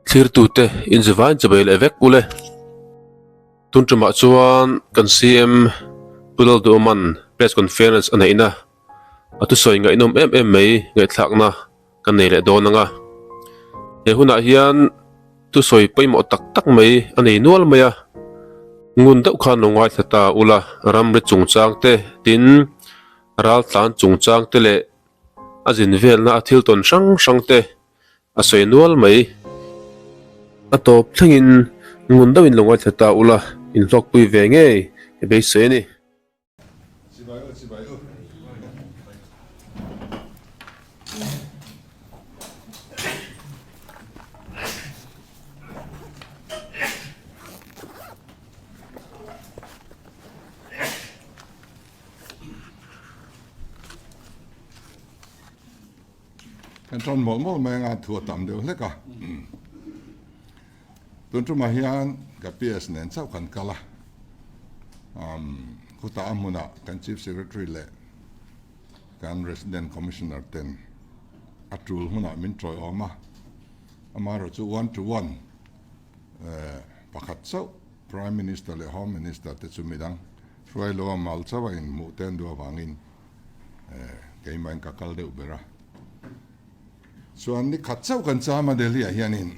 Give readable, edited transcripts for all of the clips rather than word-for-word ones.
thlir tu te in zevain chabel evek ule tun tuma chuan kan cm pulal do man press conference anaina atu soi ngai nom em mai ngai thlakna kan nei le donanga he huna hian tu soi poimo tak tak mai anei nual maya ngun deuh khan nongai thata ula ramri chungchang te tin ral tlan chungchang te le azin velna athil ton sang sang te a soi nual mai atop thlengin ngun deuhin longai thata ula in hlok pui ve nge e be se ni kan tron mol mai nga thua tam deuh hleka tun tu ma hian ka ps nen chau kan kala khuta amuna kan chief secretary le kan resident commissioner ten atul huna min troi oma amaro chu 1-to-1 pakhat chau prime minister le home minister te chu midang roi lo mal chawa in mu ten do wangin keimain ka kal deuh bera chuan ni khat chau kan chama delhi a hianin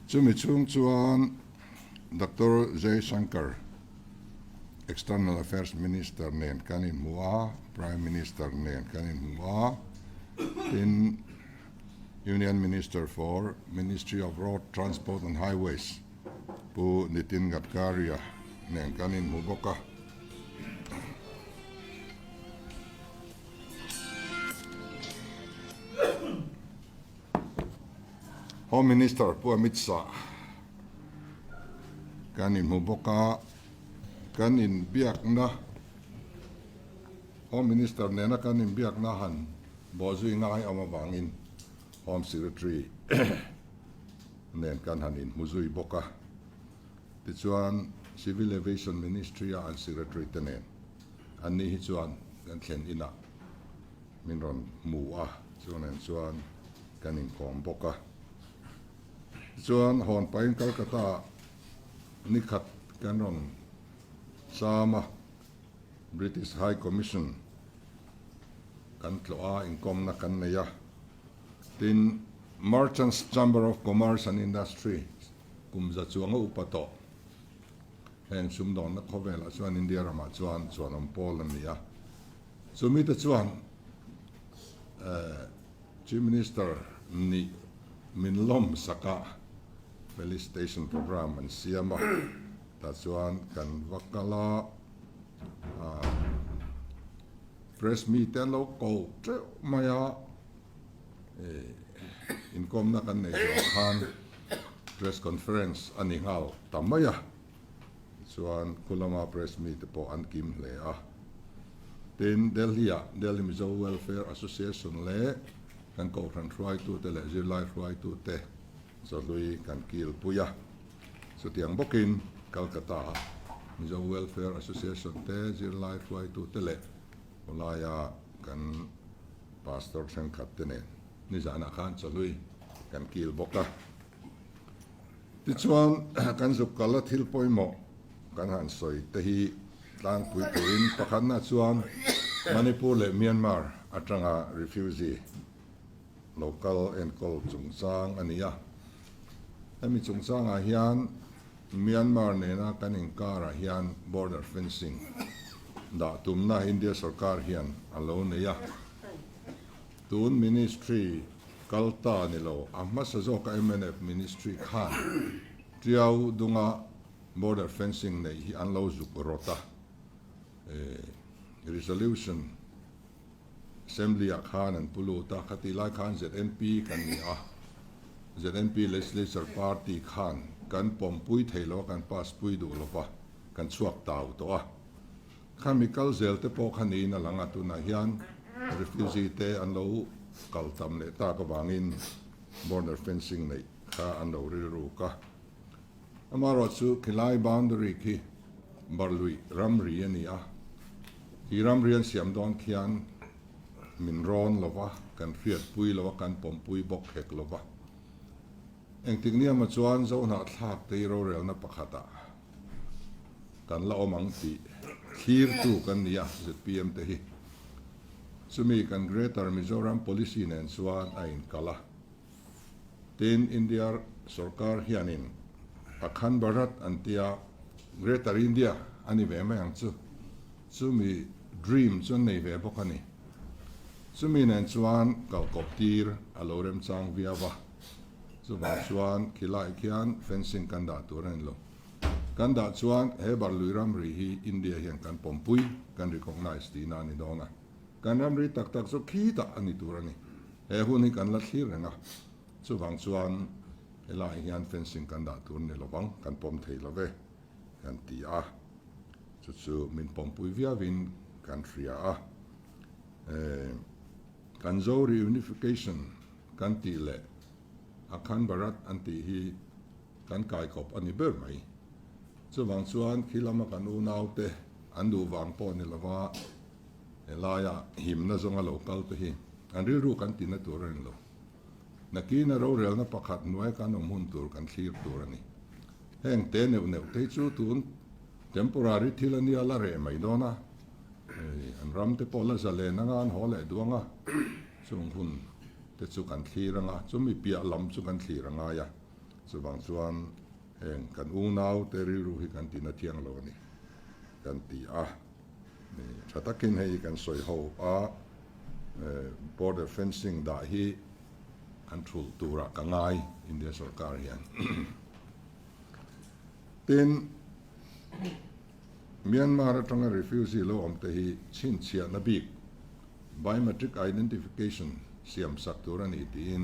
chumi chung chuan Dr. Jay Shankar external affairs minister nen kanin mua prime minister nen kanin mua in union minister for ministry of road transport and highways pu nitin gadkari nen kanin mu boka Home Minister pu Amit Shah kanin mu boka kanin biak na Home Minister nena kanin biak na han bozui ngai ama bangin Home Secretary nen kan hanin muzui boka tichuan Civil Aviation Ministry and Secretary tenen anni hi chuan kan thlen ina minron mu a chuan kanin kom boka chuan hon pain Kolkata nikhat kanon sama British High Commission kan tloa inkom na kan neya tin Merchants Chamber of Commerce and Industry kumza chuanga upato hen sumdon na khovela chuan India rama chuan on pol ania sumita chuan Chief Minister ni minlom saka felicitation program and siama tasuan kan wakala press meet and local maya inkom na kan nei khan press conference aningal tamaya chuan kulama press meet po an kim le a tin Delhi Mizo Welfare Association le kan ko ran try to te le zirlai try to te so lui kan kil puya so tiang bokin Calcutta Mizo Welfare Association te zirlai try to te le olaya kan pastor sen khattene ni jana khan so lui kan kil boka ti chuan kan zup kala thil poimo kan han soi te hi tlang pui puin pakhan na chuan Manipur le Myanmar atanga refugee local and call chungchang ania ami chungchang a hian Myanmar nena kanin kara hian border fencing da tumna India sarkar hian alo neya tun ministry kalta nilo amma sazoka MNF ministry khan tiau dunga border fencing nei hi anlo zuk rota resolution Assembly Khan and Puluta Khatila Khan ZNP kan ni ZNP Legislature Party Khan kan pompui thelo kan pass pui du lopa kan chuak tau to a chemical zel te po khani na langa tu na hian refugee te an lo kal tam le ta ka wangin border fencing nei kha an lo ri ru ka amaro chu khilai boundary ki barlui ramri ani a hi ramri an siam don khian min ron lova kan fiat pui lova kan pom pui bok hek lova eng tik nia ma chuan zo na thak te ro rel na pakhata kan la omang ti thir tu kan nia ZPM te hi sumi kan Greater Mizoram policy nen chuan a in kala tin India sarkar hianin Akhan Bharat antia Greater India ani ve ma yang chumi dream chun nei ve bokani chumi nen chuan kal koptir alorem chang viawa chu wang chuan khilai khian fencing kan da turan lo kan da chuan he bar luiram ri hi India hian kan pompui kan recognize ti na ni donga kan ram ri tak tak so khi ta ani turani he huni kan la thlir nga chu wang chuan helai hian fencing kan da tur ni lobang kan pom thei lo ve kan ti a chu min pompui via vin kan ria a kan zo reunification kan ti le Akhan Bharat anti hi kan kai kop ani ber mai chu wang chuan khilama kan u nau te an du wang po ni lawa elaya him na zonga local te hi an ri ru kan ti na turan lo nakina ro rel na pakhat nuai kan mun tur kan thlir tur ani heng te neu te chu tun temporary thilani ala re mai dona an ram te pola zale na ngan hole duanga chung hun te chu kan thliranga chumi pia lam chu kan thliranga ya chu wang chuan heng kan u nau te ri ru hi kan ti na thiang lo ni kan ti a ni thatakin hei kan soi ho a border fencing da hi an thul tura ka ngai India sarkar hian tin Myanmar atanga refugee lo om te hi chin chia na bik biometric identification siam sak turani tin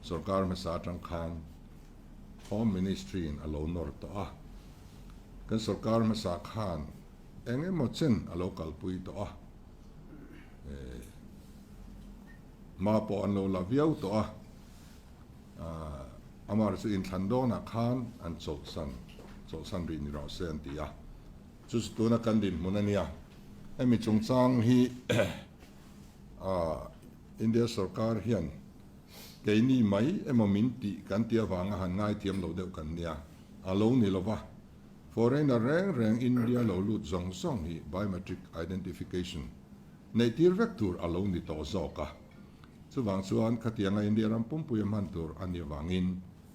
sarkar ma sa tang khan Home Ministry in alo nor to a kan sarkar ma sa khan enge mo chen alo kalpui to a ma po an lo la viau to a amar su in thandona khan an chol san ri ni ro sen ti a chu tu na kan din munania emi chung chang hi India sarkar hian keini mai emo minti kan tia wanga han ngai tiam lo deuh kan nia alo ni lova foreigner reng India lo lut zong hi biometric identification nei tir vector alo ni to zoka chu wang chuan khatianga India ram pumpuya man tur ani wangin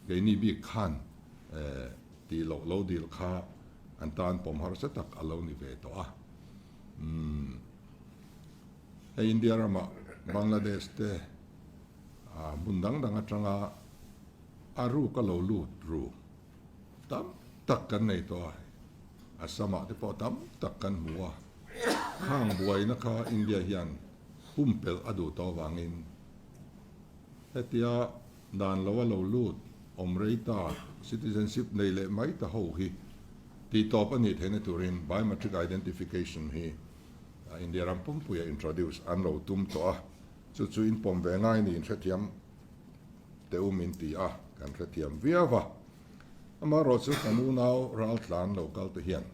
keini bi khan ti lo dil kha an tan pom har sa tak alo ni ve to a hey India rama Bangladesh te bundang dang atanga aru ka lo lut ru tam tak kan nei to asama te po tam tak kan muwa khang buai na kha India hian humpel adu to wangin hetia dan lo lut omreita citizenship nei le mai ta ho hi ti top ani thene turin biometric identification hi India ram pumpuya introduce an lo tum to a chu in pom ve ngai ni thetiam te min ti a kan thetiam viawa ama ro chu kanu nau ral tlan local te hian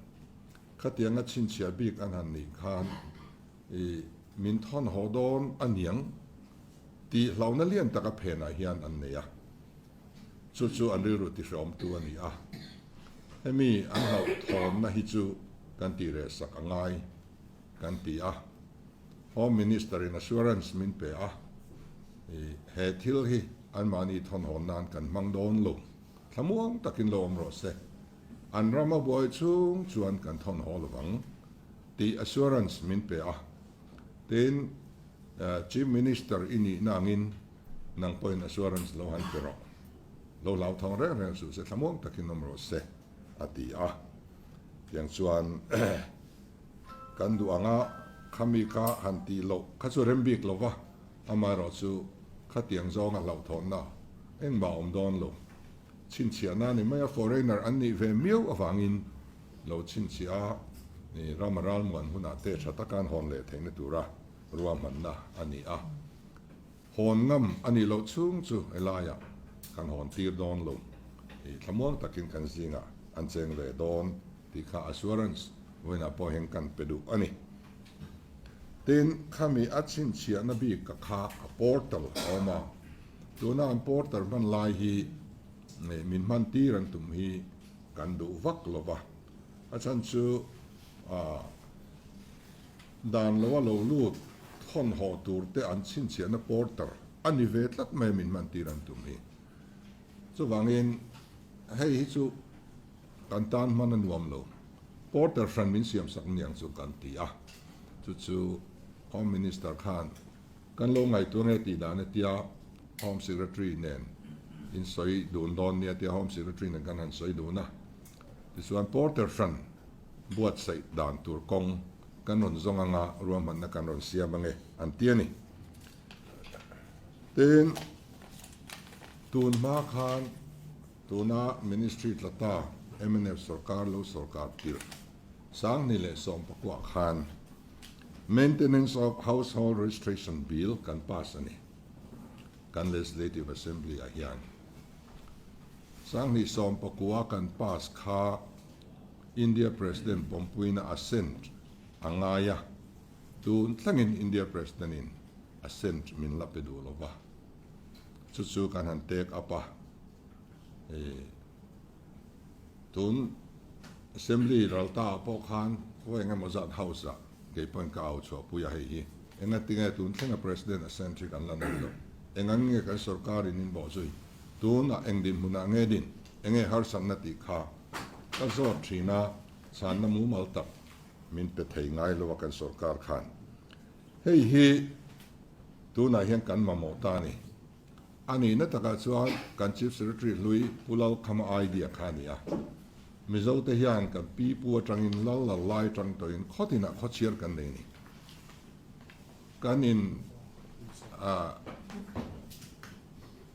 khatianga chin chia bik an han ni khan min thon hodon aniang ti hlauna lian taka phena hian an neya chu an ri ru ti rom tu ani a hemi an hau thon na hi chu kan ti re sak angai kan ti a Home Minister in assurance min pe a he thil hi an mani thon hon nan kan mangdon lo thamuang takin lo om ro se an rama boy chung chuan kan thon hol wang ti assurance min pe a ten Chief Minister ini nangin nang point assurance lo han pero lo lau thong re su se thamuang takin om ro se ati a yang chuan kan du anga khami ka hanti lo khachu rembik lo wa amaro chu khatiang zonga lo thon na eng ba om don lo chin chia na ni maya foreigner an ni ve miu awangin lo chin chia ni ramaral muan huna te thatakan hon le theng na tura ruam man na ani a hon ngam ani lo chung chu elaya kan hon tir don lo thamong takin kan zinga an cheng le don ti kha assurance wena po heng kan pedu ani tin khami achin chia na bi ka kha a portal oma tuna an portal man lai hi min man ti ran tum hi kan du vak lova a chan chu dan lo lo lut thon ho tur te an chin chia na porter ani ve tlak mai min man ti ran tum hi chu wangin hei hi chu kan tan man an nuam lo porter fran min siam sak niang chu kan ti a chu home minister khan kan lo ngai tu nge ti dan tia home secretary nen in soi dun don nia tia home secretary nen kan han soi du na this one porter fran buat sai dan tur kong kan ron zong anga ruam man na kan ron siam ange an tia ni ten tun ma khan tuna ministry tlata MNF sarkar lo sarkar tir sang ni le som pakwa khan maintenance of household registration bill kan pass ani kan legislative assembly a hian sang ni som pakwa kan pass kha India president pompuina assent angaya tun tlangin India president in assent min la pedu lova chu kan han take apa tun assembly ralta po khan ko enga mozat house a ke pon ka au cho puya hi enga tinga tun tlenga president assent kan la no enga nge ka sarkar in bo zui tun a engdim huna nge din enge har san na ti kha ka zo thina san na mu mal tap min pe thei ngai lo kan sarkar khan hei hi tun a hian kan ma mo ta ni ani na taka chuan kan chief secretary lui pulal khama idea khania mizo te hian kan pi pu atangin lal la lai tang to in khotina khochiar kan nei ni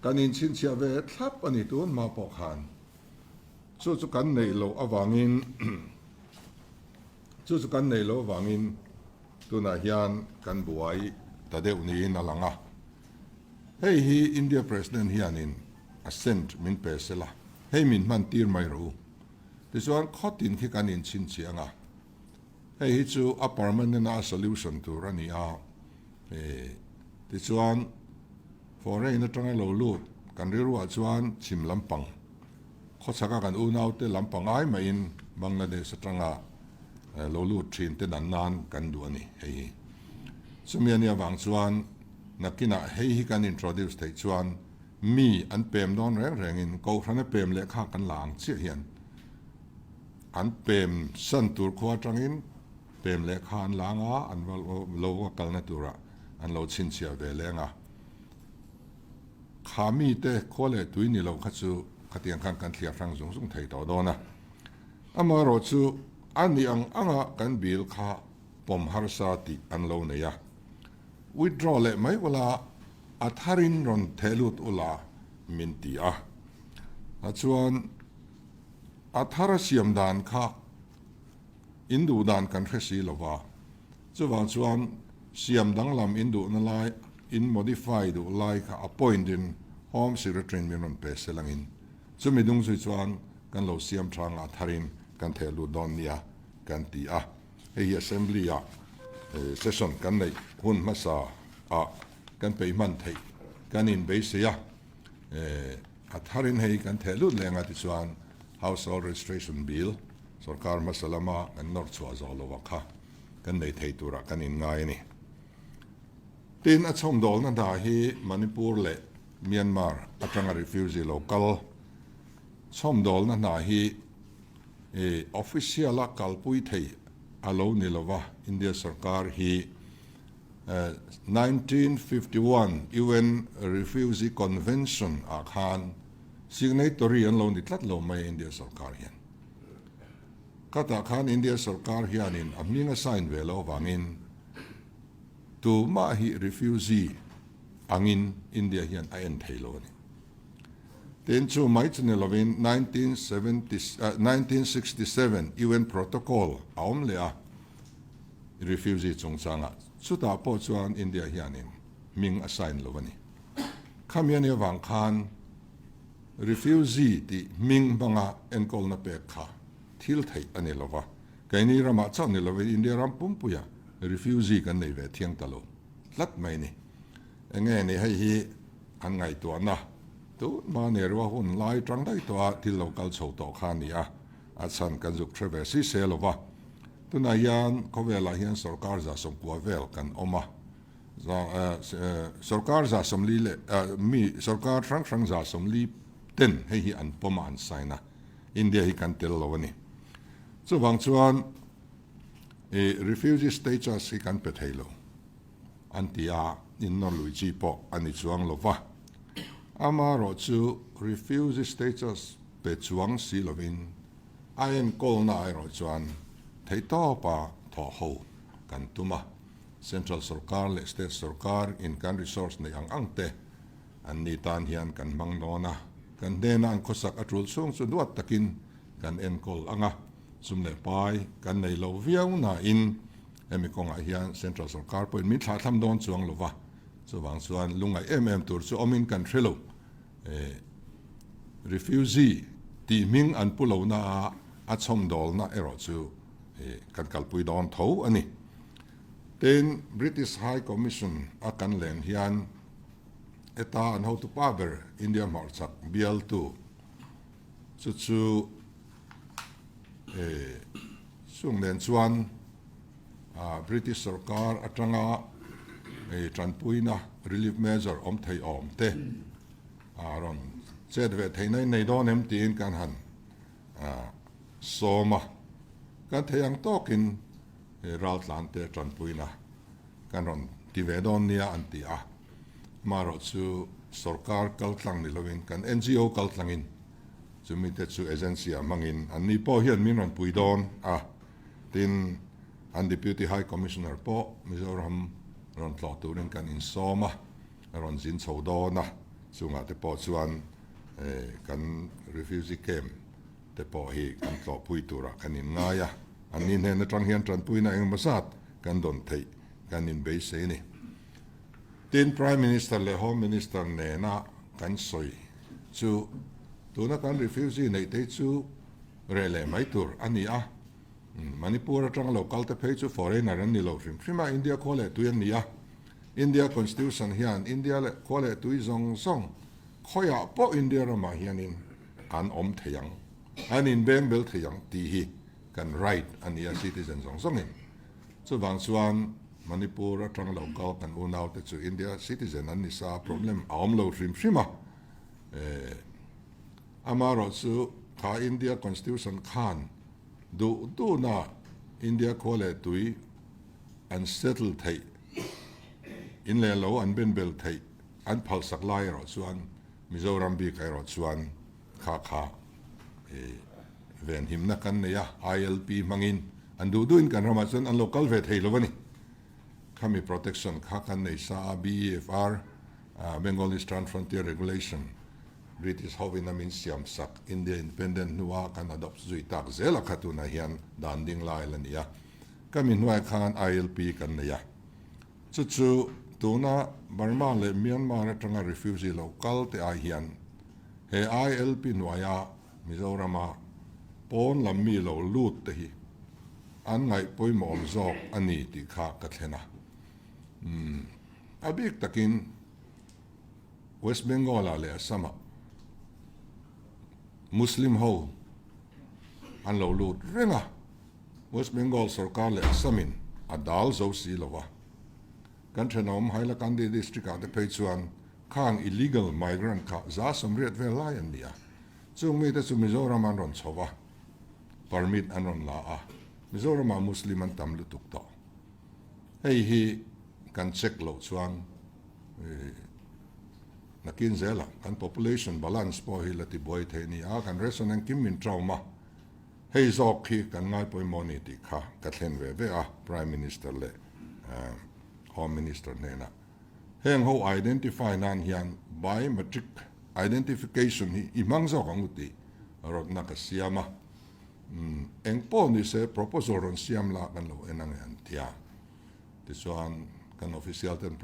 kanin chin chia ve thlap ani tun ma po khan chu kan nei lo awangin chu kan nei lo wangin tuna hian kan buai ta deuh ni na langa hei hi India president hianin assent min pesela hei min man tir mai ro tichuan khotin khi kanin chin chianga hei hi chu a permanent a solution to rani a tichuan foreign atanga lo lut kan rirwa chuan chim lampang khochaka kan unau te lampang ai mai in Bangladesh atanga lo lut thin te dan nan kan du ani hei chumiania wang chuan nakina hei hi kan introduce thei chuan mi an pem don reng in ko thana pem le kha kan lang chi hian an pem san tur khwa tangin pem le khan langa an lo kal na tura an lo chin chia vele nga khami te khole tuini lo khachu khatiang khan kan thlia rang zung zung thei to dona ama ro chu ani anga kan bil kha pom har sa ti an lo ne ya withdraw le mai wala atharin ron thelut ula min ti a chuan athara siam dan kha indu dan kan khasi lova chuwang chuan siam dang lam indu na lai in modify du lai kha appoint in home secretary min ron pe selangin chumi dung sui chuan kan lo siam thang atharin kan thelu don nia kan ti a hei assembly a session kan nei hun masa a kan pe man thei kan in be se ya atharin hei kan thelu lenga ti chuan household registration bill sarkar masalama an nor chwa zo lo wa kha kan nei thei tura kan in ngai ni tin a chom dol na da hi Manipur le Myanmar atanga refugee local chom dol na hi official kalpui thei alo nilowa India sarkar hi 1951 UN Refugee Convention a khan signatory an lo ni tlat lo mai India sarkar hian kata khan India sarkar hianin aminga sign velo wangin tu ma hi refugee angin India hian a en thailo ni ten chu mai chne lovin 1967 UN protocol aom le a refugee chungchanga chuta po chuan India hianin ming assign lovani khamiani wang khan refugee ti ming banga enkol na pe kha thil thei ani lova kaini rama chaw ni lovin India ram pumpuya refugee kan nei ve thiang talo lat mai ni enge ni hei hi an ngai to na tu ma ne ro hun lai trang dai to til local chho to khan ni a chan kan juk traverse se lova tuna yan kovela hian sarkar za som kwa vel kan oma za sarkar za som li le mi sarkar frang za som li ten hei hi an poma an saina India hi kan tel lovani chu wang chuan refugee status hi kan pe thailo antia in no lui chi po ani chuang lova ama ro chu refugee status pe chuang si lovin ayen kol na ai ro chuan thei to pa tho ho kan tuma central sarkar le state sarkar in kan resource nei ang te an ni tan hian kan mang dona kan dena an khosak atul sung chu duat takin kan en kol anga sumle pai kan nei lo viau na in emi konga hian central sarkar point mi thla tham don chuang lova chu wang chuan lungai tur chu omin kan threlo refugee ti ming an pulo na a chom dol na ero chu kan kalpui don tho ani ten British High Commission a kan leng hian eta an ho tu paber India marchak BL2 chu sung len chuan British sarkar atanga tranpuina relief measure om thei om te aron chet ve thei nei don em tin kan han soma kan theyang tokin raltlan te tranpuina kan ron ti ve don nia anti a maro chu sarkar kaltlang ni lovin kan NGO kaltlangin chumi te chu agency amangin anni po hian min ron puidon tin an deputy high commissioner po Mizoram ron tlo turin kan in soma ron zin chodona chunga te po chuan kan refugee camp te po hi kan tlo puitura kan in ngaya anin hen atang hian tran puina eng masat kan don thei kan in be se ni tin prime minister le home minister ne na kan soi chu tuna kan refugee nei te chu rele mai tur ani Manipur atang local te phe chu foreigner an ni lo rim India khole tuyan nia India constitution hian India le khole tui zong song khoya po India rama hianin kan om theyang anin beng bel theyang ti hi kan right ania citizen zong song in chu wang chuan Manipur atang local kan unau te chu India citizen an ni sa problem aom lo rim amaro chu kha India constitution khan do na India khole tui an settle thai in le lo an ben bel thai an phal sak lai ro chuan Mizoram bi kai ro chuan kha ven him na kan ne ya ILP mangin an du in kan rama chuan an local ve thei lo wani khami protection kha kan nei sa BFR Bengali Strand Frontier Regulation British Hovina min siam sak India independent nuwa kan adopt zui tak zela khatuna hian danding lai lania kami nuai khan ILP kan ne ya chu tuna Burma le Myanmar atanga refugee local te a hian he ILP nuaya Mizorama pon lammi lo lut te hi an ngai poimom zok ani ti kha ka thlena abik takin West Bengal le Assam Muslim ho an lo lut renga West Bengal sarkar le Assamin adal zo si lova kan thenom haila kandi district ate peichuan khang illegal migrant kha za somriat ve lion nia chung me te chu Mizoram an ron chowa permit an ron la Mizoram Muslim an tam lu tuk to hei hi kan check lo chuan nakin zela kan population balance po hi lati boy the ni kan resonant kim min trauma hei zok hi kan ngai poi moni ti kha ka thlen ve prime minister le home minister nena heng ho identify nan hian biometric identification hi imang zo kang uti rod na ka siama eng po ni se proposal ron siam la kan lo enang an tia ti chuan kan official ten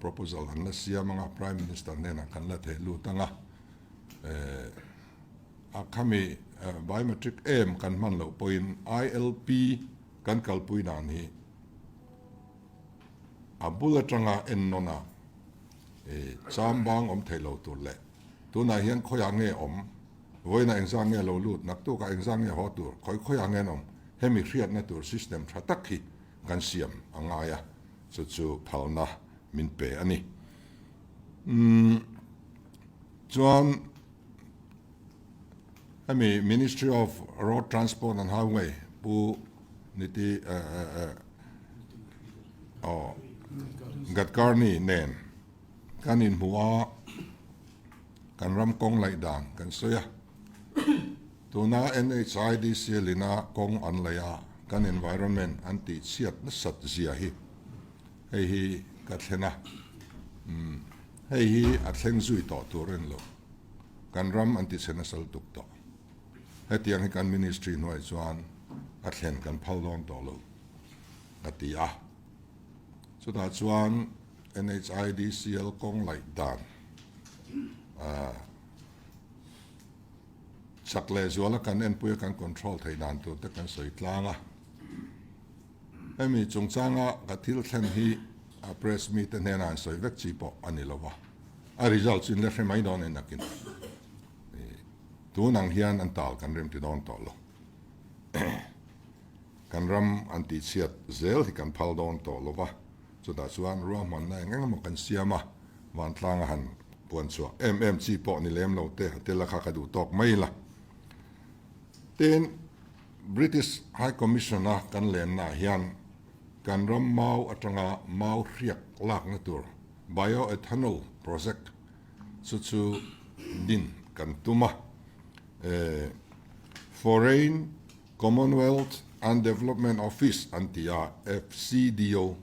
proposal an la siam nga prime minister nena kan la the lu tanga a khami biometric aim kan man lo point ILP kan kalpui nan hi abula tanga en nona chambang om thelo tur le tu na hian khoya nge om voi na exam nge lo lut nak tu ka exam nge ho tur khoya nge om hemi riat na tur system thatak hi kan siam angaya chu phalna min pe ani chuan hemi Ministry of Road Transport and Highway pu niti Gadkarni nen kanin huwa kan ram kong lai dang kan soya tuna NHIDC lina kong an laya kan environment anti chiat na sat zia hi hei hi kathena hei hi atheng zui to turen lo kan ram anti sena sal tuk to hetiang hi kan ministry noi chuan athen kan phaldon to lo atia so da chuan NHIDCL kong lai dan sakle zuala kan en puya kan control thai dan tu te kan soi tlanga emi chungchanga kathil thlen hi a press meet ne nan soi vek chi po anilowa a result in le mai don en akin tu nang hian an tal kan rem ti don to lo kan ram anti chiat zel hi kan phal don to lo wa so da chuan ruam man na ngam kan siama wan tlanga han puan chu chi po ni lem lo te la kha ka du tok mai la ten British High Commissioner kan len na hian kan ram mau atanga mau riak lak na tur bioethanol project chu din kan tuma Foreign Commonwealth and Development Office antia FCDO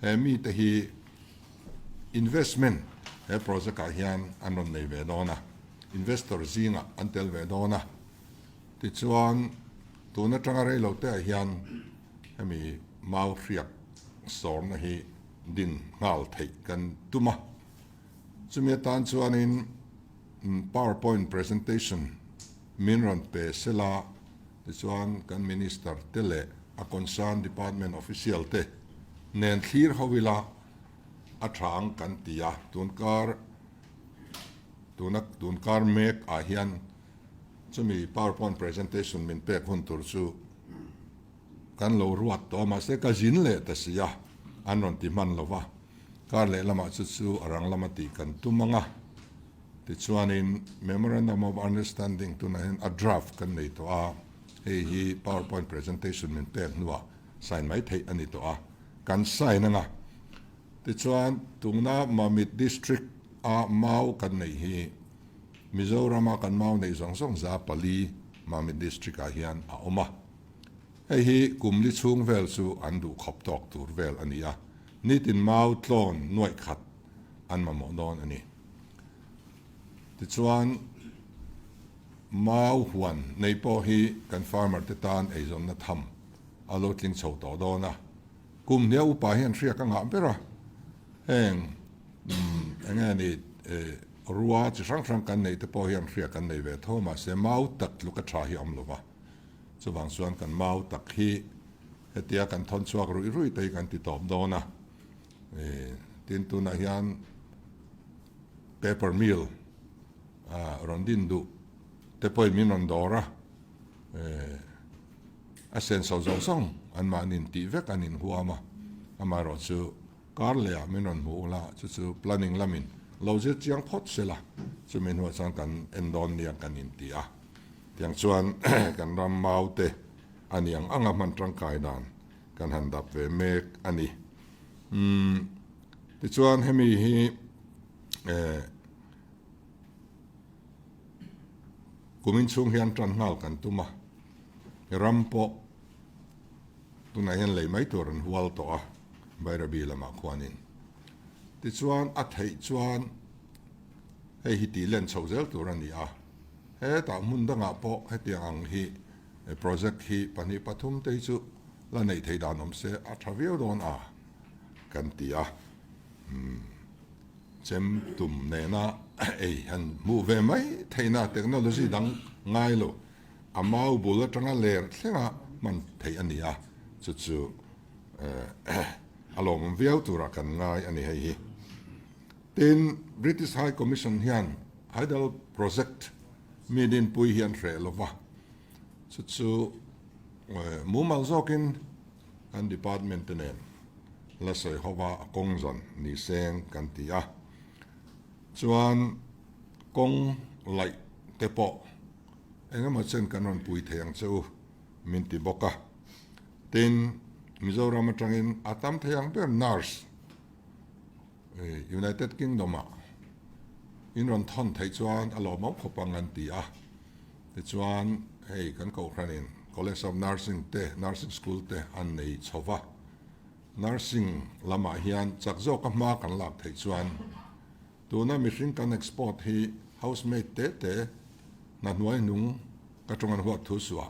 hemi te hi investment he project a hian anon nei ve dona investor zinga antel ve dona ti chuan tuna tanga rei lo te hian hemi mau riak sor na hi din ngal thei kan tuma chumi tan chuan in PowerPoint presentation minron pe sela ti chuan kan minister tele a concerned department official te nen thlir howila athang kan tia tunkar mek a hian chumi PowerPoint presentation min pek hun tur chu kan lo ruat to ma se ka jin le ta sia anon ti man lova kar le lama chu arang lama ti kan tumanga ti chuanin memorandum of understanding tunahin a draft kan nei to a hi PowerPoint presentation min pek nuwa sign mai thei ani to a kan sign nga ti chuan tungna mamit district a mau kan nei hi Mizoram kan mau nei zong za pali mamit district a hian a oma hi kumli chung vel chu an du khop tok tur vel ania nitin mau tlon noi khat an mamo don ani ti chuan mau huan nei po hi kan farmer te tan ei zon na tham alo tling chho to do na kum ne upa hian thria ka nga bera heng engani ruwa chi sang kan nei te po hian thria kan nei ve thoma se mau tak luka tha hi amlova chuwang chuan kan mau tak hi hetia kan thon chuak rui te kan ti top do na tin tu na hian paper mill rondin du te poi min on dora a sen so song an manin ti vek anin huama amaro chu karlea min on mula chu planning lamin loje chiang phot sela chu min ho chang kan endon nia kan in ti a tiang chuan kan ram maute aniang anga man tang kai dan kan han dap ve mek ani ti chuan hemi hi kumin chung hian tran ngal kan tuma rampo tuna hian lei mai tur an hual to a baira bi lama khwanin ti chuan a thei chuan hei hi ti len chho zel tur ani a he ta mun danga po he tiang hi project hi pani pathum te chu la nei thei danom se a thaviu don a kan ti a chem tum ne na ei han mu ve mai theina technology dang ngai lo amau bula tanga ler thlenga man thei ani a chu alom viau tura kan ngai ani hei hi ten British High Commission hian idol project midin pui hian re lova chu mumal zokin an department ne la soi hova kongzon ni seng kan tia chuan kong lai tepo engemaw chen kan ron pui theng chu min ti boka tin Mizoram atangin atam theyang ber nurse United Kingdom in ron thon thei chuan alo mo khopangan ti a ti chuan hei kan ko khranin College of Nursing te nursing school te an nei chowa nursing lama hian chakzo ka ma kan lak thei chuan tuna mihring kan export hi housemate te na nuai nung ka tongan huat thu suwa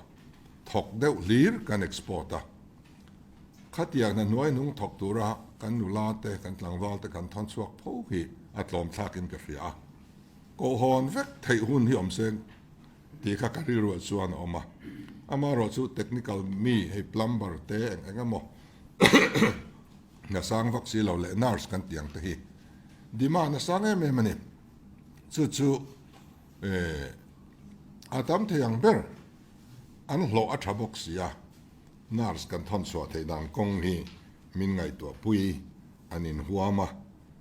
thok deuh lir kan exporta khatiak na nuai nung thok tura kan nula te kan tlangwal te kan thon chuak pho hi atlom thlakin ka ria ko hon vek thei hun hi omseng ti kha ka ri ro chuan oma ama ro chu technical mi hei plumber te engamo na sang vak si lo le nurse kan tiang te hi dima na sang em mani chu atam theyang ber an hlo a thabok sia nurse kan thon so thei dan kong hi min ngai to pui anin huama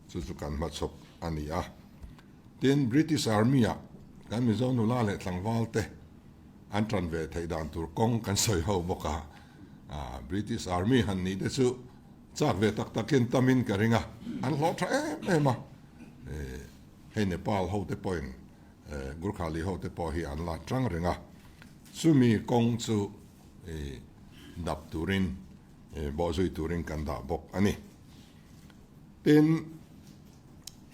chu kan ma chop ania tin British Army kan mi zon la le tlangwal te an tran ve thei dan tur kong kan soi ho boka British Army han ni de chu chak ve tak takin tamin ka ringa an hlo tha ema hei Nepal ho te point Gurkhali ho te po hi an la trang ringa sumi kong chu dap turin bo zui turin kan da bok ani tin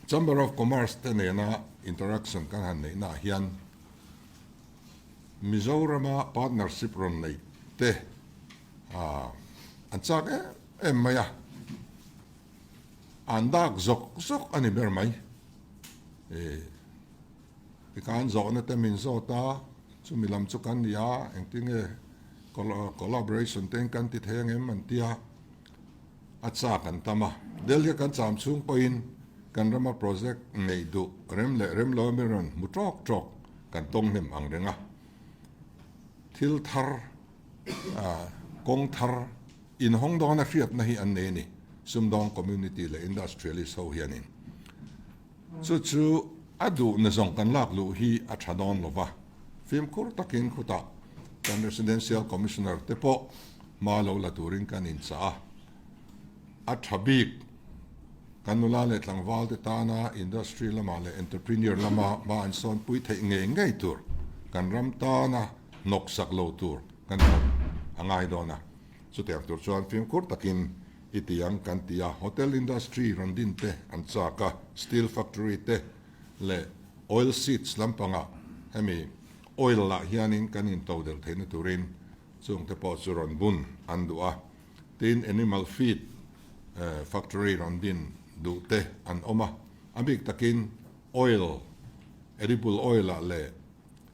Chamber of Commerce te ne na interaction kan han nei na hian Mizorama partnership ron nei te an chak maya andak zok ani ber mai kan zo na te min zo ta chu milam chu kan ya engtinge collaboration ten kan ti theng em an tia acha kan tama delhi kan cham chung poin kan rama project nei du rem lo miron mutrok kan tong nem ang renga thil thar kong thar in hong dong na fiat na hi an ne ni sumdong community le industrialist ho hianin chu adu na zong kan lak lu hi a thadon lova film kur takin khuta kan residential commissioner te po ma lo la turin kan in cha a thabik kan nula le tlangwal te tana industry lama le entrepreneur lama ma an son pui thei ngai tur kan ram ta na nok sak lo tur kan angai dona so te tur chuan film kur takin itiang kan tia hotel industry randin te an chaka steel factory te le oil seeds lampanga hemi oil la hianin kanin todel theina turin chung te po churon bun andua tin animal feed factory randin du te an oma amik takin oil edible oil le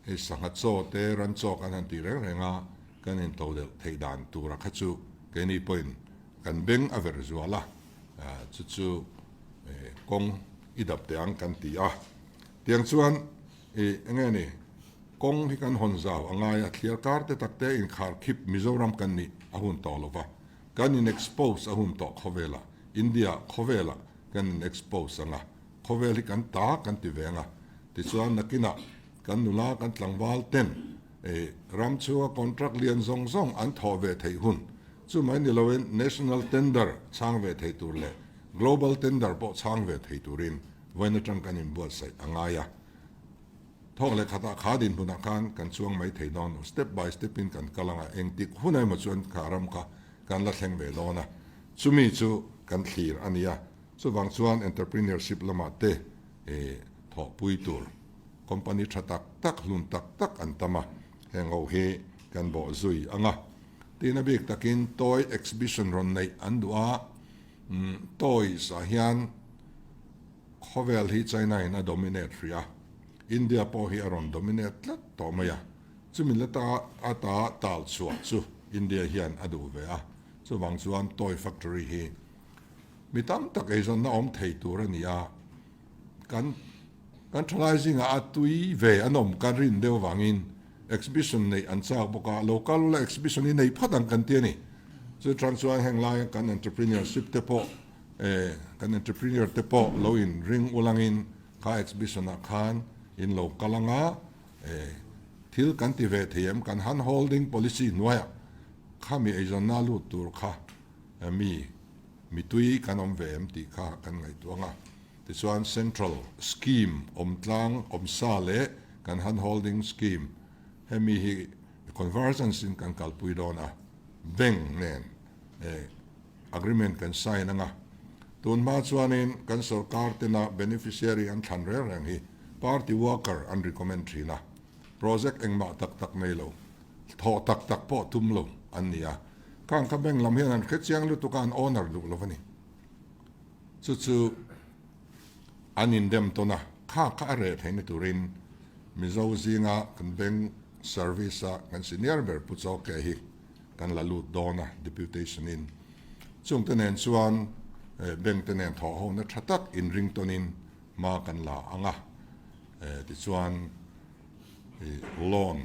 he sanga cho te ran cho kan han ti renga kanin todel theidan tura khachu keni point kan beng aver zuala chu kong idap te ang kan ti a tiang chuan engeni kong hi kan hon zau angaya clear card te takte in khar khip Mizoram kan ni ahun to lova kan in expose ahun to khovela India khovela kan in expose anga khoveli kan ta kan ti venga ti chuan nakina kan nula kan tlangwal ten ram chua contract lian zong an tho ve thei hun chu mai ni lowen national tender chang ve thei tur le global tender po chang ve thei turin voina tang kan in buat sai angaya thok le khata khadin buna kan chuang mai thei don step by step in kan kalanga engtik hunai ma chuan kharam ka kan la thleng ve lona chumi chu kan thlir ania chu wang chuan entrepreneurship lama te tho pui tur company thatak tak hlun tak an tama hengo he kan bo zui anga tina bik takin toy exhibition ron nei andua toy sa hian khovel hi China in a dominate ria India po hi aron dominate la to maya chumin la ta ata tal chu India hian adu ve a chu wang chuan toy factory hi mitam tak ei zon na om thei tur ania kan kan thalai zinga atui ve anom kan rin deu wangin exhibition nei an chak boka local la exhibition nei phatang kan ti ni so transfer hang lai kan entrepreneurship te po kan entrepreneur te po lo in ring ulangin ka exhibition a khan in localanga thil kan ti ve them kan han holding policy noya khami ezon na lu tur kha mi tui kanom ve em ti kha kan ngai tuanga this one central scheme tlang sa le kan han holding scheme hemi hi conversions in kan kalpui dona beng nen agreement kan sign anga tun ma chuanin kan sarkar tena beneficiary an than re rang hi party worker an recommend na project engma tak nei lo tho tak po tum lo an nia kang ka beng lam hian an khechiang lu tukan owner lu lo vani chu anin dem tona kha re thein turin mizo zinga kan beng service a kan senior ber pucho ke hi kan la lut dona deputation in chung tenen chuan beng tenen tho ho na thatak in ring tonin ma kan la anga ti chuan loan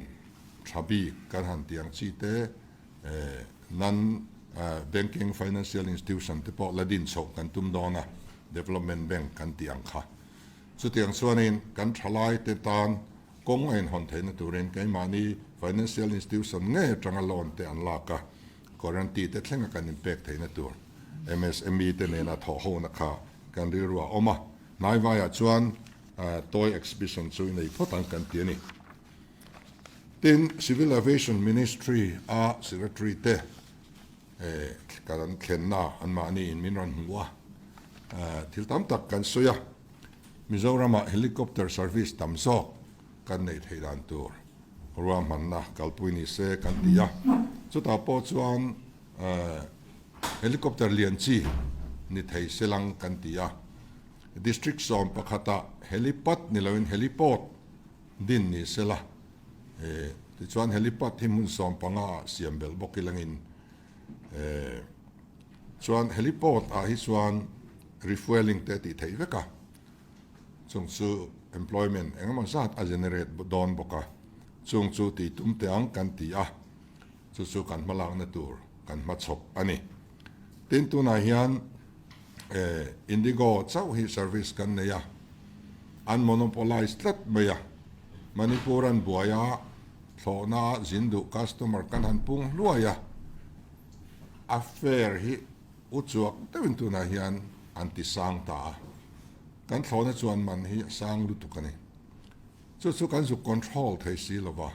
thabi kan han tiang chi te non banking financial institution te po ladin so kan tum dona development bank kan tiang kha chu tiang chuanin kan thalai te tan kong en hon thein turin kai mani financial institution nge tanga loan te an la ka guarantee te thlenga kan impact thein tur MSME te ne na tho ho na kha kan ri ruwa oma nai wa ya chuan toy exhibition chu nei photang kan ti ni tin civil aviation ministry a secretary te kan khenna an mani in minran huwa thil tam tak kan soya Mizoram helicopter service tamso kan nei theidan tur ruam manna kalpuini se kan tia chuta po chuan helicopter lian chi ni thei selang kan tia district som pakhata helipad ni loin heliport din ni sela ti chuan helipad himun som panga siambel bokilangin chuan heliport a hi chuan refueling te ti thei veka chung chu employment engama zat a generate don boka chung chu ti tum te ang kan ti a chu kan malang na tur kan ma chop ani tin tu na hian indigo chau hi service kan ne ya unmonopolized lat maya manipuran buaya thona zindu customer kan han pung luaya affair hi uchuak tewin tu na hian anti sang ta kan thona chuan man hi sang lu tukani chu kan su control thei si lova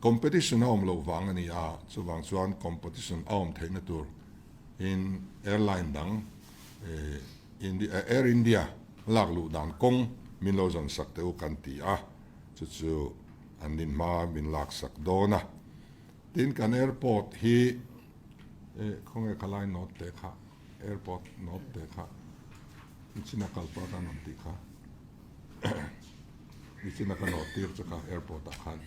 competition om lo wang ani a chu wang chuan competition om thei na tur in airline dang in the Air India lak lu dan kong min lo zon sak te u kan ti a chu anin ma min lak sak dona tin kan airport hi khong e khalai not te kha airport not te kha ichina kalpa kan not ti kha ichina kan not tir cha airport a khan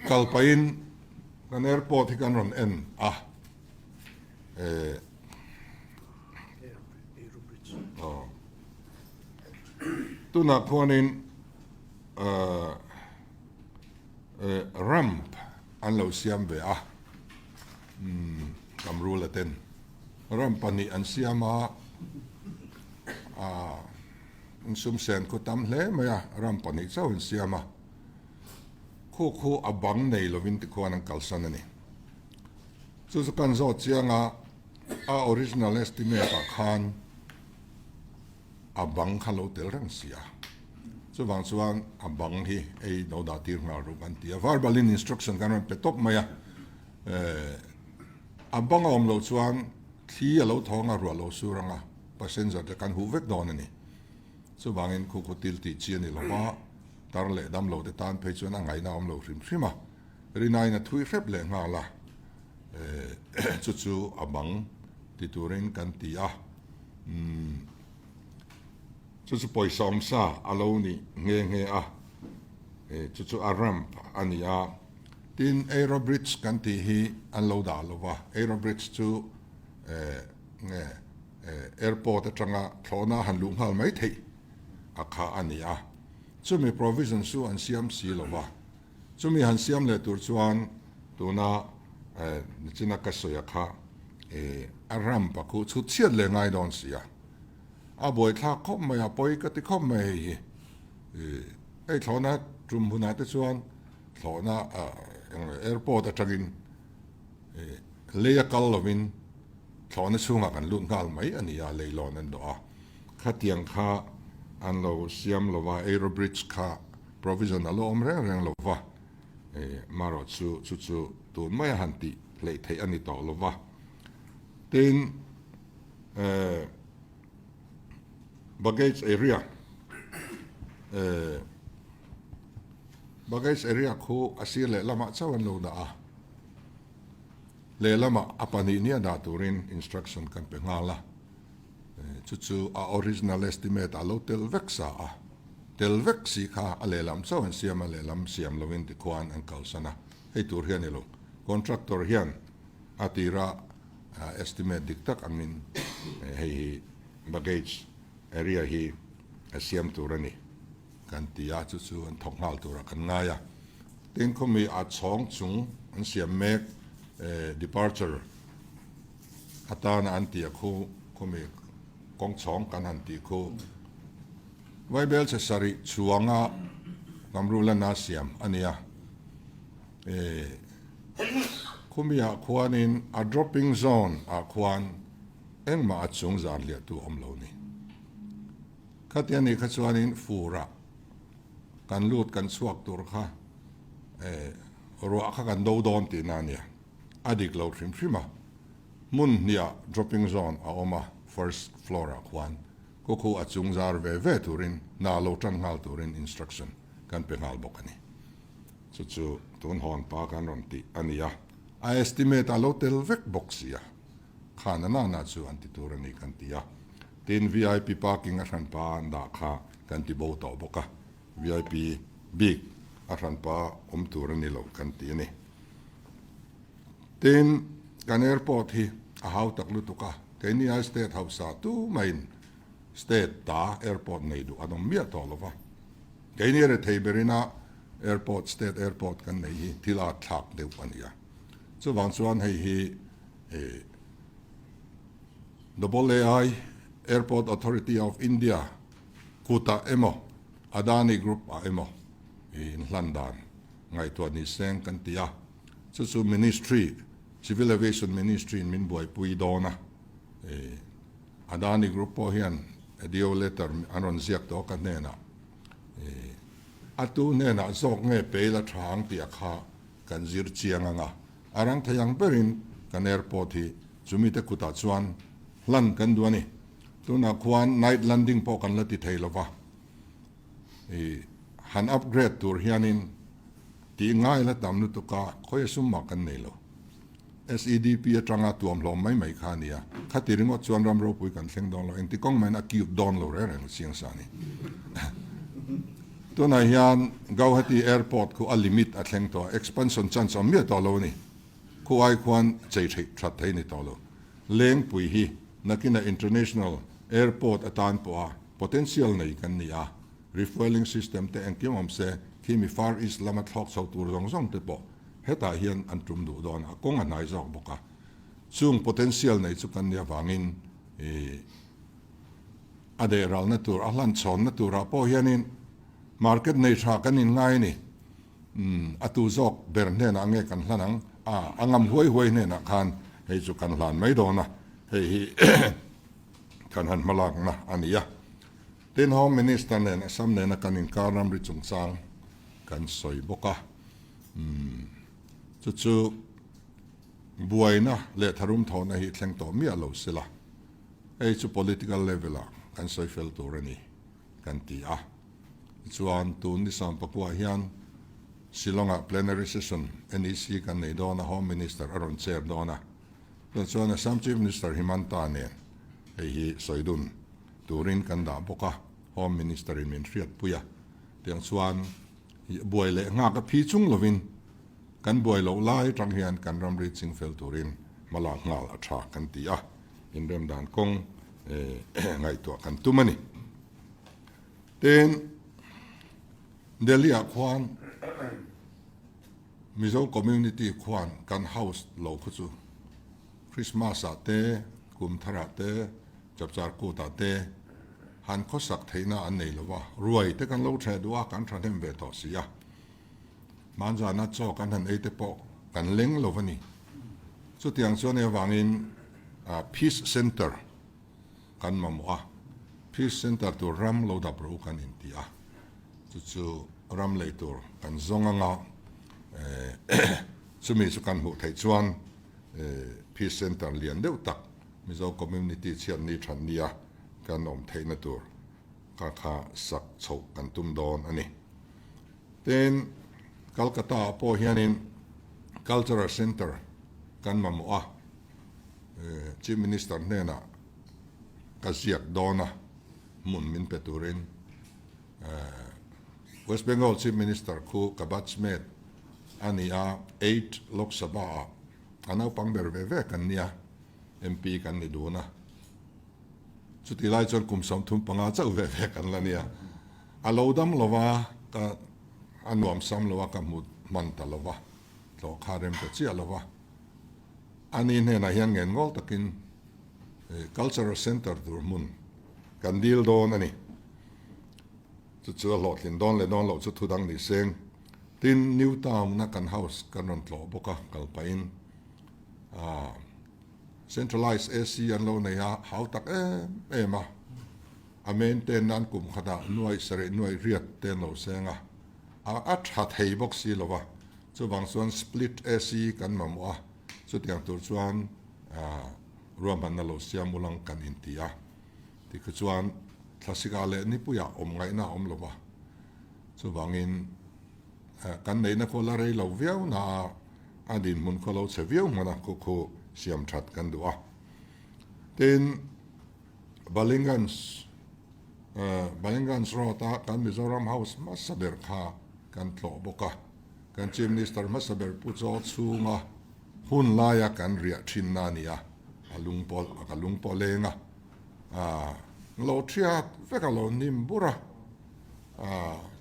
kalpain kan airport hi kan ron en tu na khonin ramp an lo siam ve kam rule ten ramp ani an siama sum sen ko tam hle maya ramp ani chau an siama khu abang nei lovin ti ko an kalsan ani chu kan zo chianga a original estimate a khan abang khalo tel rang sia chu wang chuan abang hi ei no da tir nga ru kan tia verbal instruction kan pe top maya abang om lo chuan thi lo thonga ru lo suranga passenger te kan hu vek don ani chu wangin khu til ti chi ani lo ma tar le dam lo te tan pe chuan angai na om lo rim rinai na thui rep le nga la chu abang ti turin kan tia chu poi som sa alo ni nge a chu aram ania tin aerobridge kan ti hi an lo da lova aerobridge chu airport atanga thona han lung hal mai thei akha ania chumi provision su an siam si lova chumi han siam le tur chuan tuna china kasoya kha aram pa ku chu chiat le ngai don sia a boi tha khop mai a poi ka ti khop mai ei thona trum huna te chuan thona airport atangin leya kal lovin thona chunga kan lut ngal mai ania leilon an do a khatiang kha an lo siam lova aero bridge kha provision alo om reng lova maro chu tu mai hanti play thei ani to lova tin baggage area khu asir le lama chawan lo da a le lama apani nia da turin instruction kan pe ngala chu a original estimate a lo tel vexa a tel vexi kha ale lam chawan siam ale lam siam lovin ti kwan an kausana hei tur hian elo contractor hian atira estimate diktak amin hei baggage area hi asiam turani kan tia chu an thongnal tura kan ngaya tin khomi a chong chung an siam mek departure atana an tia khu khomi kong chong kan han ti khu vaibel se sari chuanga namrula na siam ania khomi a khwanin a dropping zone a khwan engma a chung zar lia tu omlo ni khatiani khachuanin fura kan lut kan suak tur kha ro kha kan do don ti na nia adik lo trim trima mun nia dropping zone a oma first floor a kwan ko khu a chung zar ve turin na lo tan ngal turin instruction kan pe ngal bokani chu tun hon pa kan ron ti ania a estimate a lo tel vek boxia khana na chu anti turani kan tia tin VIP parking a ran pa da kha kan ti bo to boka VIP big a ran pa turani lo kan ti ni tin kan airport hi a hau tak lu tuka kenia state house tu main state ta airport nei du adom mia to lova kenia re theiberina airport state airport kan nei hi thila thak deu pania chu wang chuan hei hi AI Airport Authority of India kuta emo Adani Group a emo in London ngai to ni seng kan tia chu ministry civil aviation ministry in min boy pui dona Adani Group po hian dio letter anon ziak to kan nena atu nena zok nge pe la thang tia kha kan zir chianga arang thayang berin kan airport hi chumite kuta chuan lan kan duani tuna kwan night landing po kan lati thailova han upgrade tur hianin ti ngai la tamnu to ka khoi summa kan neilo SEDP atanga tuam hlom mai khania khatiringo chuan ram ro pui kan thleng don lo enti kong man akiu don lo re reng siang sani tuna hian Gauhati airport ku a limit a thleng to expansion chance om mi to lo ni ku ai kwan chei thei that thei ni to lo leng pui hi nakina international airport atan po potential nei kan nia refueling system te engkim om se kimi far east lama thok chho tur zong te po heta hian an tum du don a kong anai zok boka chung potential nei chu kan nia wangin ade ral na tur ahlan chon na tur a po hianin market nei tha kan in ngai ni atu zok ber ne na nge kan hlanang angam huai ne na khan hei chu kan hlan mai dona hei kan han malak na ania tin home minister ne sam ne na kan in karnam ri chung sang kan soi boka chu buaina le tharum thona hi thleng to mi alo sila ei chu political level a kan soi fel turani kan ti a chuan tun ni sam pakua hian Shillonga plenary session NEC kan nei dona home minister aron chair dona chuan sam chief minister Himanta ne hei soidun turin kan da boka home minister in min riat puya tiang chuan buai le nga ka phi chung lovin kan buai lo lai tang hian kan ram ri ching fel turin mala ngal a tha kan ti a in rem dan kong ngai to kan tumani tên Delhi à khoan Mizo community khoan kan house lo khu chu Christmas à te kum thara te chap char ko ta te han kho sak theina an nei lowa ruai te kan lo the duwa kan than hem ve to sia man za na cho kan han ate po kan leng lovani chu tiang chuan e wangin peace center kan mamwa peace center to ram lo da bro kan in tia chu ram le tur kan zonga nga chumi chu kan hu thei chuan peace center lian deuh tak mizo community chian ni than nia kan om theina tur kha sak chho kan tum don ani ten Calcutta po hianin cultural center kan mamwa chief minister nena kaziak dona mun min peturin West Bengal chief minister khu kabatchmet ania 8 Lok Sabha anau pangber ve kan nia MP kan ni duna chuti lai chon kum som thum panga chau ve kan la nia alodam lova ka anuam sam lova ka mut man ta lova lo kharem ta chi lova ani ne na hian ngen ngol takin cultural center dur mun kan dil don ani chu lo tlin don le don lo chu thudang ni seng tin new town na kan house kan ron tlo boka kalpain centralized AC an lo nei ha hau tak ema amen ten nan kum khada nuai sare nuai riat ten lo senga a that hei bok si lova chu bang chuan split AC kan mamwa chu tiang tur chuan ruaman na lo siamulang kan intia ti khu chuan classical le ni puya om ngai na om lova chu bangin kan nei na ko la rei lo viau na adin mun ko lo che viau mana ko siam that kan dua ten balingans rota kan Mizoram house masaber kha kan tlo boka kan chief minister masaber pu cho chunga hun laya kan ria thin na nia alung polenga lo thia veka lo nim bura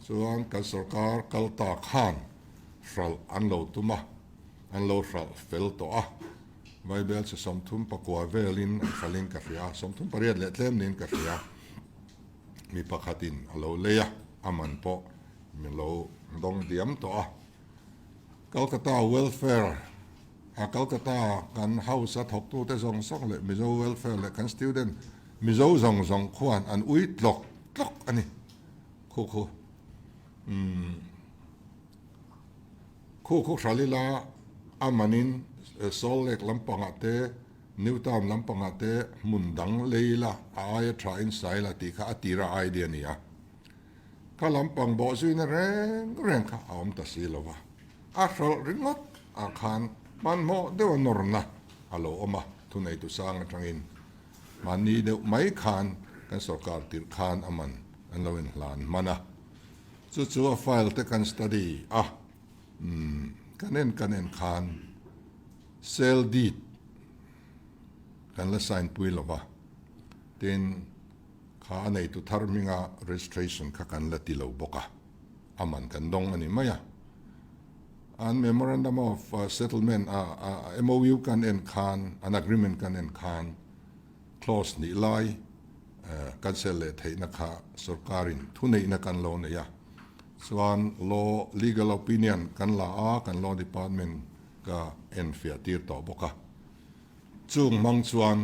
chuan kan sarkar kalta khan fral an lo tuma an lo fral fel to a Bible sa somthum pakwa velin faling ka ria somthum pariat le tlem nin ka ria mi pakhatin alo leya aman po mi lo dong diam to a Calcutta welfare Calcutta kan house at hok tu te zong sok le mizo welfare le kan student mizo zong khuan an ui tlok ani khu shalila amanin sol lek lampanga te new town lampanga te mundang leila aya try in saila ti kha atira idea nia ka lampang bo suina reng kha om ta silova a sol ringot a khan man mo dewa norna alo oma tunai tu sang atangin mani de mai khan kan sarkar tir khan aman an loin hlan mana chu a file te kan study kanen khan sell deed kan la sign pui lova ten kha nei tu tharminga registration kha kan la ti lo boka aman kan dong ani maya an memorandum of settlement MOU kan en khan an agreement kan en khan clause ni lai cancel le theina kha sarkarin thunei na kan lo ne ya swan law legal opinion kan la kan law department ka en fiatir to boka chung mang chuan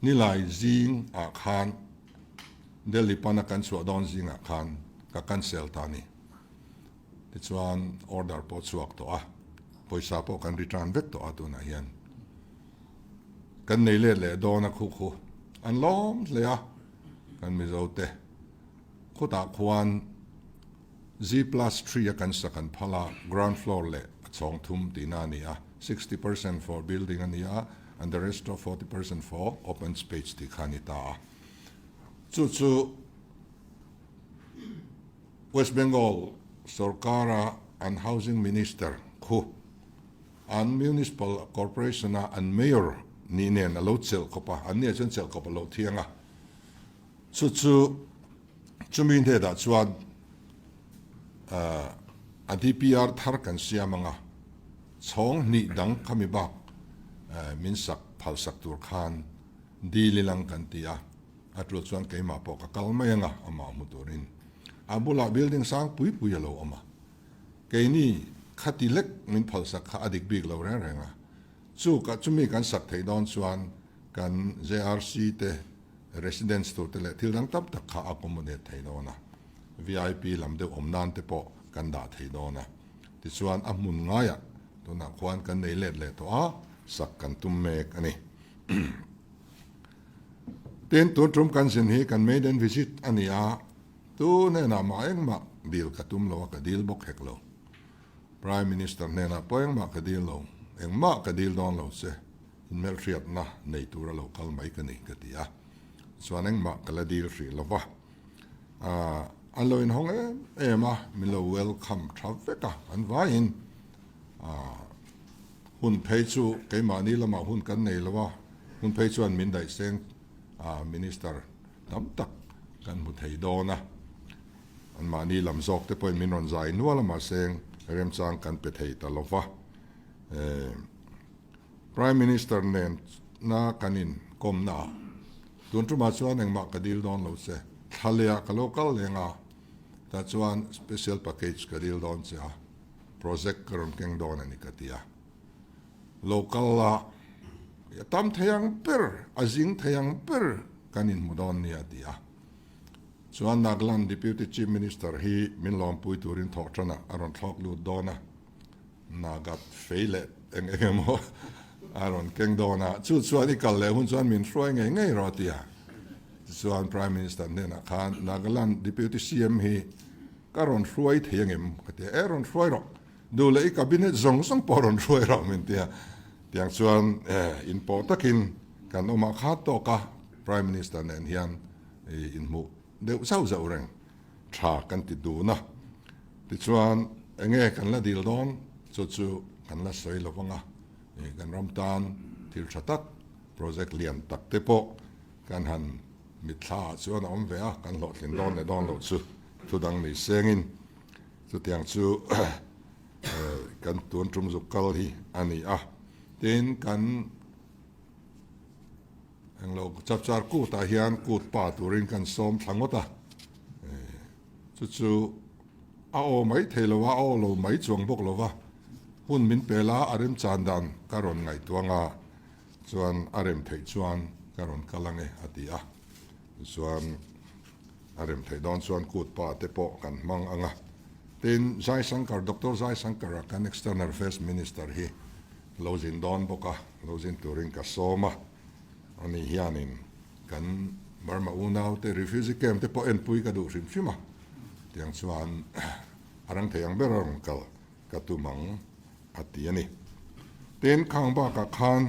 nilai zing a khan Delhi pana kan chu don zing a khan ka cancel tani ti chuan order po chuak to a poisa po kan return vek to a tu na hian kan nei le do na khu an lom le a kan mi zo te khuta khuan Z+3 kan sakan phala ground floor le chong thum tina nia 60% for building ania and the rest of 40% for open space ti khanita chu West Bengal Sarkara and housing minister khu an municipal corporation and mayor ni ne na lo chel kopa an ne chen chel kopa lo thianga chu min the da chuan DPR thar kan siamanga chong ni dang khami bak min sak phal sak tur khan dililang kan tia atul chuan keima po ka kalmayanga ama muturin abula building sang pui pui lo ama keini khatilek min phal sak kha adik big lo renga chu ka chumi kan sak thei don chuan kan JRC te residence tur te le thil dang tam tak kha accommodate thei dona VIP lam de omnan te po kan da thei dona ti chuan a mun ngaya to na kwan kan nei let le to a sak kan tum mek ani ten to trum kan sin hi kan maiden visit ania tu ne na ma eng ma deal ka tum lo ka deal bok hek lo prime minister ne na poeng ma ka deal lo eng ma ka deal don lo se in mel triat na nei tur lo kal mai ka ni ka tia chuan eng ma ka la deal ri lo wa alo in hong ema mi lo welcome traffic an va in hun phei chu ke ma ni lama hun kan nei lo wa hun phei chuan min dai seng minister tam tak kan mu thei do na an ma ni lam zok te point min ron zai nual ma seng rem chang kan pe thei ta lo wa prime minister nen na kanin kom na tun tu ma chuan eng ma ka dil don lo se thalia ka local lenga ta chuan special package ka dil don cha project karon keng don ani ka tia local la tam thayang per azing thayang per kanin mudon ni atia chuan Nagaland deputy chief minister hi min lom pui turin thok chana aron thok lu dona nagat vele engemo aron keng dona chuan i kal le hun chuan min hroi ngai ro tia chuan prime minister nena khan Nagaland deputy CM hi karon hroi thengem kate eron hroi ro du le i cabinet zong song poron hroi ro min tia tiang chuan in po takin kan oma kha to ka prime minister nen hian in mu deuh zau zau reng tha kan ti du na ti chuan enge kan la dil don chu kan la soi lo wanga kan ram tan thil thatak project lian tak te po kan han mi thla chuan om ve a kan lo thlin don le don lo chu thu dang ni sengin chu tiang chu kan tuan trum zu kal hi ani a ten kan ang lo chap char ku ta hian kut pa turin kan som thangota chu a o mai theilowa o lo mai chuang bok lova hun min pela arem chandan karon ngai tuanga chuan arem thei chuan karon kalange atia chuan arem thei don chuan kut pa te po kan mang anga ten Zai Shankar Dr. Zai Shankar kan external affairs minister hi lozin don boka lozin turin ka soma ani hianin kan marma unau te refugee camp te po en pui ka du rim fima tiang chuan arang theyang berong kal katumang atiani ten khang ba ka khan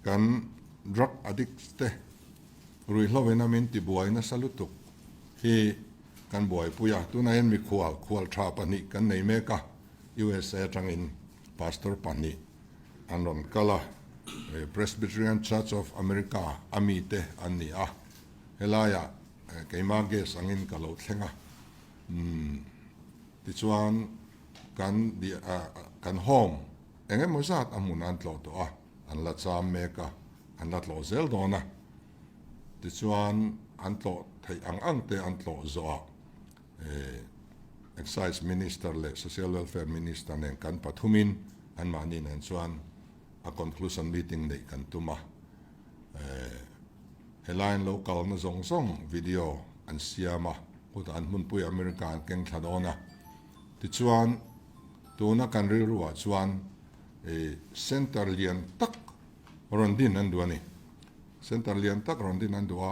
kan drug addict te rui hlovena min ti buaina salutuk hi kan buai puya tuna en mi khual tha pani kan nei me ka USA tangin pastor pani anon kala Presbyterian Church of America amite ania helaya keima ge sangin kalo thlenga ti chuan kan home enge mozat amun an tlo to a an la cham meka an la tlo zel dona ti chuan an tlo thei ang te an tlo zo a excise minister le social welfare minister nen kan pathumin an manin an chuan a conclusion meeting nei kan tuma headline local na zong video an siama ut an mun pui American keng thadona ti chuan tuna kan ri ruwa chuan center lian tak rondin an duani center lian tak rondin an duwa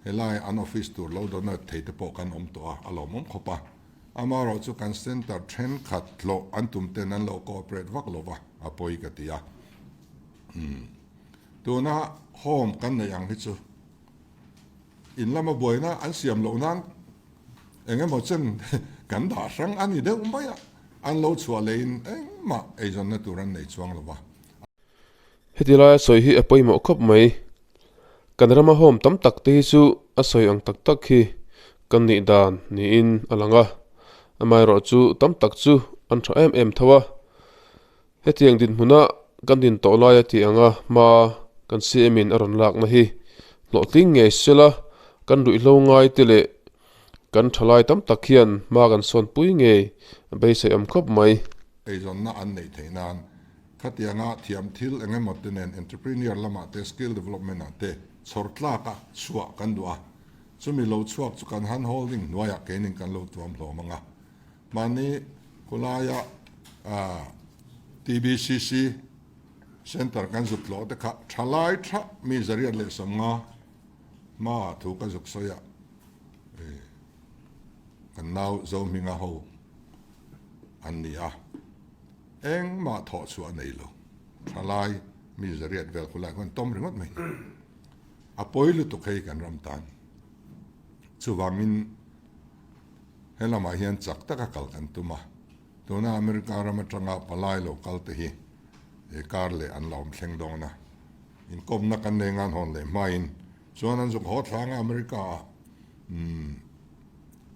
helai an office tur lo dona thei te po kan om to a alomom khopa amaro chu kan center thren khat lo an tum ten an lo cooperate vak lova apoi ka tia tuna home kan nei ang hi chu in lama boina an siam lo nan enge mo chen kan da sang ani de umbaya an lo chua lein ma ejon na turan nei chuang lova hetila soi hi apoi mo khop mai kan rama hom tam tak te hi chu asoi ang tak tak hi kan ni dan ni in alanga amai ro chu tam tak chu an tha em thawa hetiang din huna kan din to lai ati anga ma kan siamin aron lak na hi lo tling nge sela kan rui lo ngai tele kan thalai tam tak hian ma kan son pui nge bei se am khop mai ei zon na an nei theinan khatianga thiam thil engemot tenen entrepreneur lama te skill development ate chortla ka chua kan dua chumi lo chuak chu kan han holding noya kening kan lo tuam lo manga mani kulaya TBCC center kan zut lo te kha thalai tha mi zariat le samnga ma thu ka zuk soya kan nau zo minga ho an nia eng ma tho chu anei lo thalai mi zariat vel kulai kon tom ringot mai a poilu to khei kan ram tan chuwangin helama hian chak taka kal kan tuma tuna america rama tanga palai lo kal te hi e kar le an lom thleng dong na in kom na kan nengan hon le main chuan an zuk ho thlanga america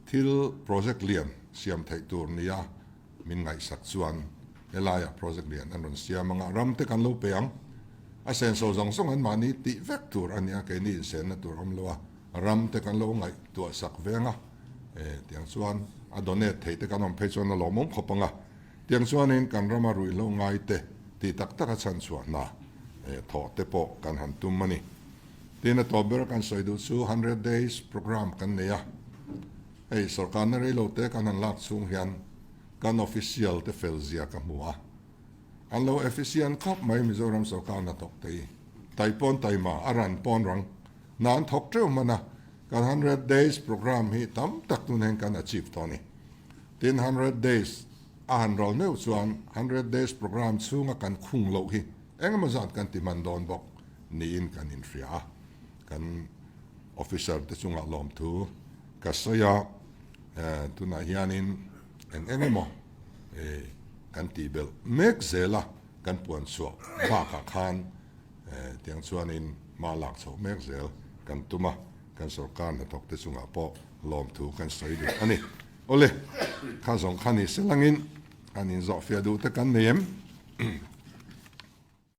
thil project lian siam thei tur nia min ngai sak chuan elaya project lian an ron siam anga ram te kan lo peang a sen so zong song an mani ti vek tur ania ke ni sen na tur om lowa ram te kan lo ngai tu sak venga tiang chuan a donate thei te kan om phei chuan a lo mom khopanga tiang chuan in kan rama rui lo ngai te ti tak tak a chan chuan na tho te po kan han tum mani tin a tober kan soidu chu 100 days program kan neya ei sarkar na rei lo te kan han lak chung hian kan official te felzia ka mua an lo efficient khop mai Mizoram sarkar na tok te taipon taima aran pon rang nan thok treu mana kan 100 days program hi tam tak tun hen kan achieve toni tin 100 days a han rol meu chuan 100 days program chunga kan khung lo hi engmazat kan ti man don bok ni in kan in ria kan officer te chunga lom thu kasaya tuna hianin engemo kan ti bel mek zela kan puan so ba ka khan tiang chuanin ma lak so mek zel kan tuma kan sarkar na tok te chunga po lom thu kan soi du ani ole kha zong khani selangin anin zo fia du te kan nem